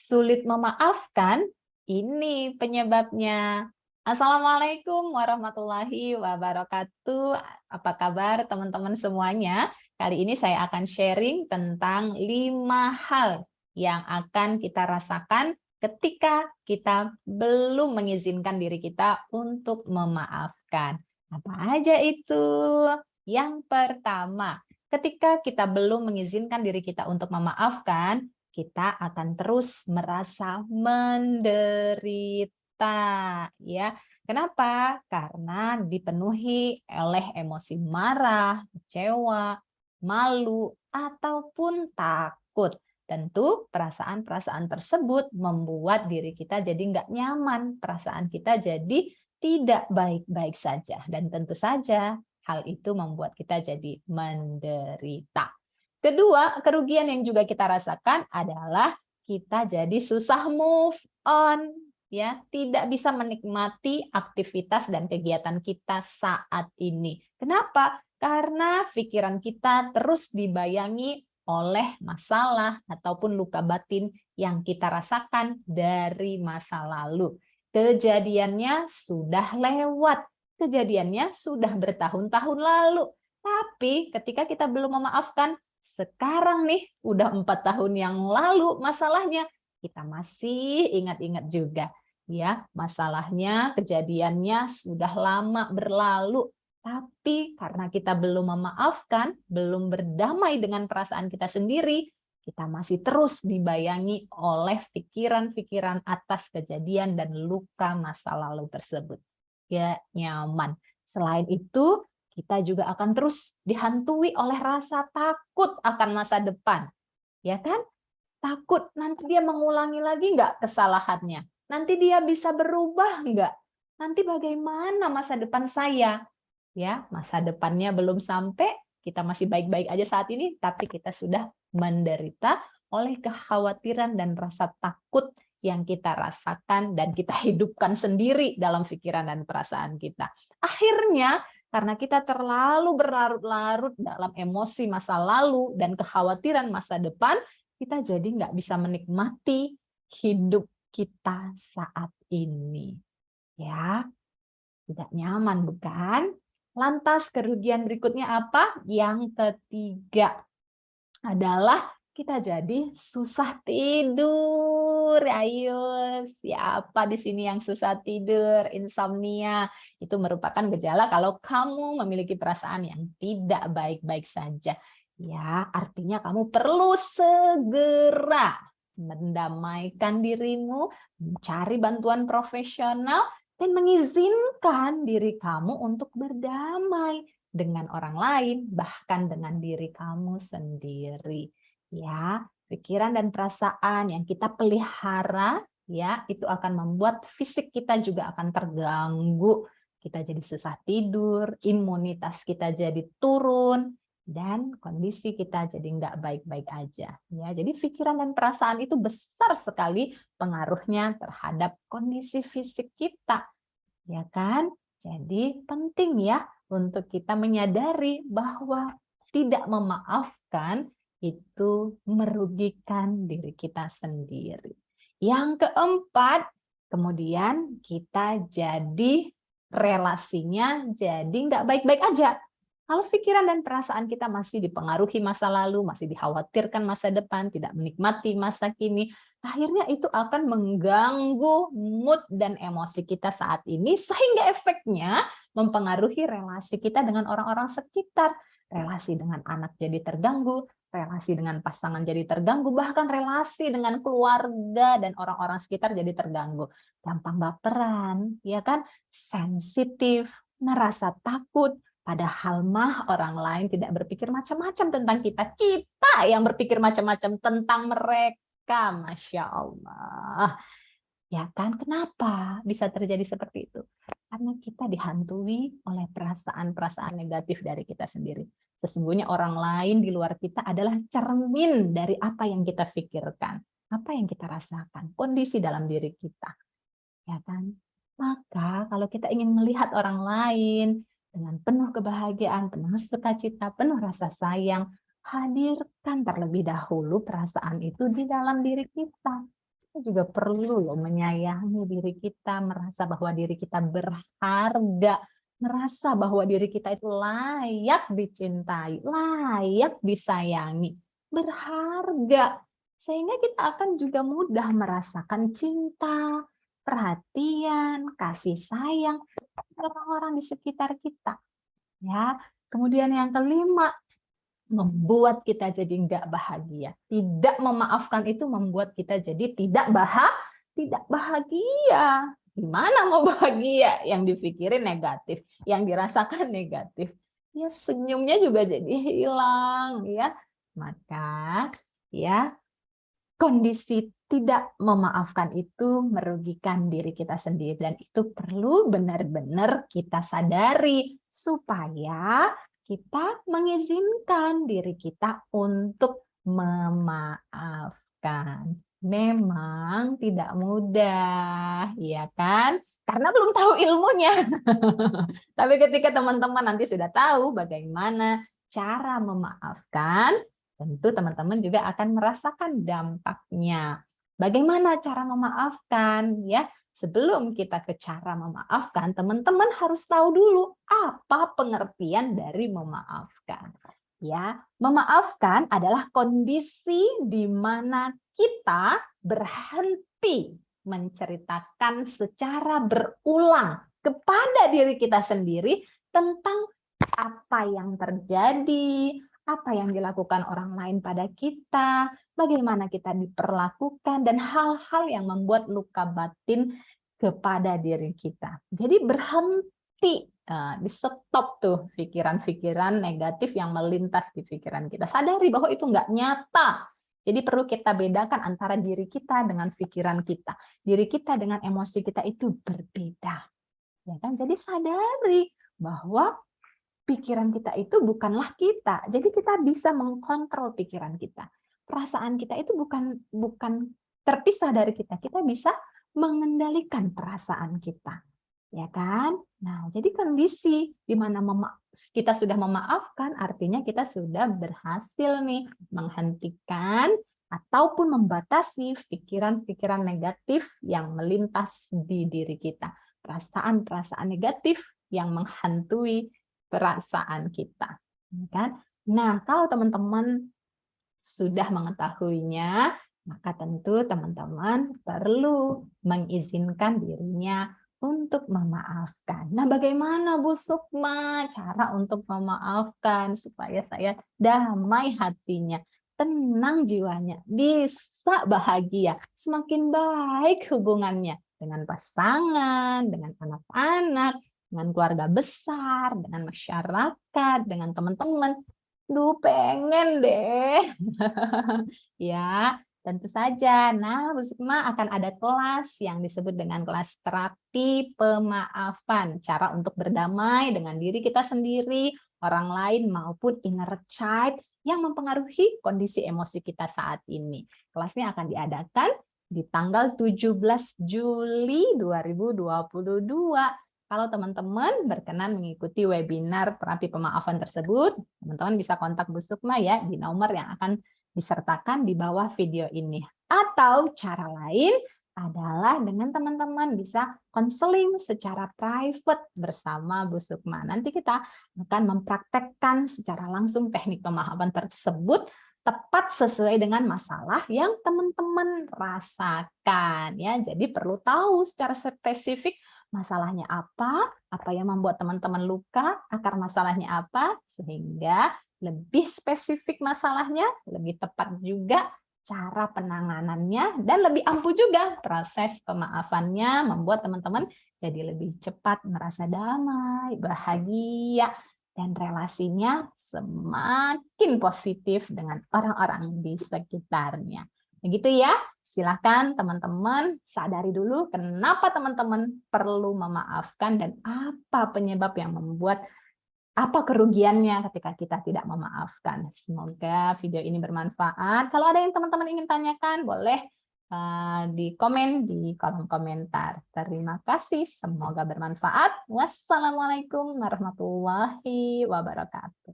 Sulit memaafkan? Ini penyebabnya. Assalamualaikum warahmatullahi wabarakatuh. Apa kabar teman-teman semuanya? Kali ini saya akan sharing tentang 5 hal yang akan kita rasakan ketika kita belum mengizinkan diri kita untuk memaafkan. Apa aja itu? Yang pertama, ketika kita belum mengizinkan diri kita untuk memaafkan, kita akan terus merasa menderita, ya. Kenapa? Karena dipenuhi oleh emosi marah, kecewa, malu, ataupun takut. Tentu perasaan-perasaan tersebut membuat diri kita jadi nggak nyaman, perasaan kita jadi tidak baik-baik saja. Dan tentu saja hal itu membuat kita jadi menderita. Kedua, kerugian yang juga kita rasakan adalah kita jadi susah move on, ya, tidak bisa menikmati aktivitas dan kegiatan kita saat ini. Kenapa? Karena pikiran kita terus dibayangi oleh masalah ataupun luka batin yang kita rasakan dari masa lalu. Kejadiannya sudah lewat, kejadiannya sudah bertahun-tahun lalu. Tapi ketika kita belum memaafkan, sekarang nih, udah 4 tahun yang lalu masalahnya, kita masih ingat-ingat juga. Ya, masalahnya, kejadiannya sudah lama berlalu. Tapi karena kita belum memaafkan, belum berdamai dengan perasaan kita sendiri, kita masih terus dibayangi oleh pikiran-pikiran atas kejadian dan luka masa lalu tersebut. Ya, nyaman. Selain itu, kita juga akan terus dihantui oleh rasa takut akan masa depan. Ya kan? Takut nanti dia mengulangi lagi nggak kesalahannya? Nanti dia bisa berubah nggak? Nanti bagaimana masa depan saya? Ya, masa depannya belum sampai, kita masih baik-baik aja saat ini, tapi kita sudah menderita oleh kekhawatiran dan rasa takut yang kita rasakan dan kita hidupkan sendiri dalam pikiran dan perasaan kita. Akhirnya, karena kita terlalu berlarut-larut dalam emosi masa lalu dan kekhawatiran masa depan, kita jadi nggak bisa menikmati hidup kita saat ini. Ya, tidak nyaman, bukan? Lantas kerugian berikutnya apa? Yang ketiga adalah kita jadi susah tidur. Ayo, siapa di sini yang susah tidur? Insomnia itu merupakan gejala kalau kamu memiliki perasaan yang tidak baik-baik saja. Ya, artinya kamu perlu segera mendamaikan dirimu, mencari bantuan profesional, dan mengizinkan diri kamu untuk berdamai dengan orang lain, bahkan dengan diri kamu sendiri. Ya, pikiran dan perasaan yang kita pelihara, ya, itu akan membuat fisik kita juga akan terganggu. Kita jadi susah tidur, imunitas kita jadi turun, dan kondisi kita jadi nggak baik-baik aja. Ya, jadi pikiran dan perasaan itu besar sekali pengaruhnya terhadap kondisi fisik kita. Ya kan? Jadi penting ya untuk kita menyadari bahwa tidak memaafkan itu merugikan diri kita sendiri. Yang keempat, kemudian kita jadi relasinya jadi nggak baik-baik aja. Kalau pikiran dan perasaan kita masih dipengaruhi masa lalu, masih dikhawatirkan masa depan, tidak menikmati masa kini, akhirnya itu akan mengganggu mood dan emosi kita saat ini, sehingga efeknya mempengaruhi relasi kita dengan orang-orang sekitar. Relasi dengan anak jadi terganggu, relasi dengan pasangan jadi terganggu, bahkan relasi dengan keluarga dan orang-orang sekitar jadi terganggu. Gampang baperan, ya kan? Sensitif, merasa takut, padahal mah orang lain tidak berpikir macam-macam tentang kita. Kita yang berpikir macam-macam tentang mereka. Masya Allah. Ya kan? Kenapa bisa terjadi seperti itu? Karena kita dihantui oleh perasaan-perasaan negatif dari kita sendiri. Sesungguhnya orang lain di luar kita adalah cermin dari apa yang kita pikirkan, apa yang kita rasakan, kondisi dalam diri kita. Ya kan? Maka kalau kita ingin melihat orang lain dengan penuh kebahagiaan, penuh sukacita, penuh rasa sayang, hadirkan terlebih dahulu perasaan itu di dalam diri kita. kita juga perlu loh menyayangi diri kita, merasa bahwa diri kita berharga, merasa bahwa diri kita itu layak dicintai, layak disayangi, berharga. Sehingga kita akan juga mudah merasakan cinta, perhatian, kasih sayang orang-orang di sekitar kita. Ya, kemudian yang kelima, membuat kita jadi nggak bahagia. Tidak memaafkan itu membuat kita jadi tidak bahagia. Gimana mau bahagia? Yang dipikirin negatif, yang dirasakan negatif. Ya senyumnya juga jadi hilang, ya. Maka ya kondisi tidak memaafkan itu merugikan diri kita sendiri, dan itu perlu benar-benar kita sadari supaya kita mengizinkan diri kita untuk memaafkan. Memang tidak mudah, ya kan? Karena belum tahu ilmunya. Tapi ketika teman-teman nanti sudah tahu bagaimana cara memaafkan, tentu teman-teman juga akan merasakan dampaknya. Bagaimana cara memaafkan? Ya, sebelum kita ke cara memaafkan, teman-teman harus tahu dulu apa pengertian dari memaafkan. Ya, memaafkan adalah kondisi di mana kita berhenti menceritakan secara berulang kepada diri kita sendiri tentang apa yang terjadi, apa yang dilakukan orang lain pada kita, bagaimana kita diperlakukan, dan hal-hal yang membuat luka batin kepada diri kita. Jadi berhenti, di stop tuh pikiran-pikiran negatif yang melintas di pikiran kita. Sadari bahwa itu nggak nyata. Jadi perlu kita bedakan antara diri kita dengan pikiran kita. Diri kita dengan emosi kita itu berbeda. Ya kan? Jadi sadari bahwa pikiran kita itu bukanlah kita. Jadi kita bisa mengkontrol pikiran kita. Perasaan kita itu bukan terpisah dari kita. Kita bisa mengendalikan perasaan kita. Ya kan? Nah, jadi kondisi di mana kita sudah memaafkan artinya kita sudah berhasil nih menghentikan ataupun membatasi pikiran-pikiran negatif yang melintas di diri kita. Perasaan-perasaan negatif yang menghantui perasaan kita, kan? Nah, kalau teman-teman sudah mengetahuinya, maka tentu teman-teman perlu mengizinkan dirinya untuk memaafkan. Nah, bagaimana Bu Sukma cara untuk memaafkan supaya saya damai hatinya, tenang jiwanya, bisa bahagia, semakin baik hubungannya dengan pasangan, dengan anak-anak, dengan keluarga besar, dengan masyarakat, dengan teman-teman. Duh, pengen deh. Ya, tentu saja. Nah, Bu Sukma akan ada kelas yang disebut dengan kelas terapi pemaafan. Cara untuk berdamai dengan diri kita sendiri, orang lain, maupun inner child yang mempengaruhi kondisi emosi kita saat ini. Kelasnya akan diadakan di tanggal 17 Juli 2022. Kalau teman-teman berkenan mengikuti webinar terapi pemaafan tersebut, teman-teman bisa kontak Bu Sukma ya di nomor yang akan disertakan di bawah video ini. Atau cara lain adalah dengan teman-teman bisa konseling secara private bersama Bu Sukma. Nanti kita akan mempraktekkan secara langsung teknik pemaafan tersebut tepat sesuai dengan masalah yang teman-teman rasakan ya. Jadi perlu tahu secara spesifik masalahnya apa yang membuat teman-teman luka, akar masalahnya apa, sehingga lebih spesifik masalahnya, lebih tepat juga cara penanganannya, dan lebih ampuh juga proses pemaafannya, membuat teman-teman jadi lebih cepat merasa damai, bahagia, dan relasinya semakin positif dengan orang-orang di sekitarnya. Begitu ya, silakan teman-teman sadari dulu kenapa teman-teman perlu memaafkan dan apa penyebab yang membuat, apa kerugiannya ketika kita tidak memaafkan. Semoga video ini bermanfaat. Kalau ada yang teman-teman ingin tanyakan, boleh di komen di kolom komentar. Terima kasih, semoga bermanfaat. Wassalamualaikum warahmatullahi wabarakatuh.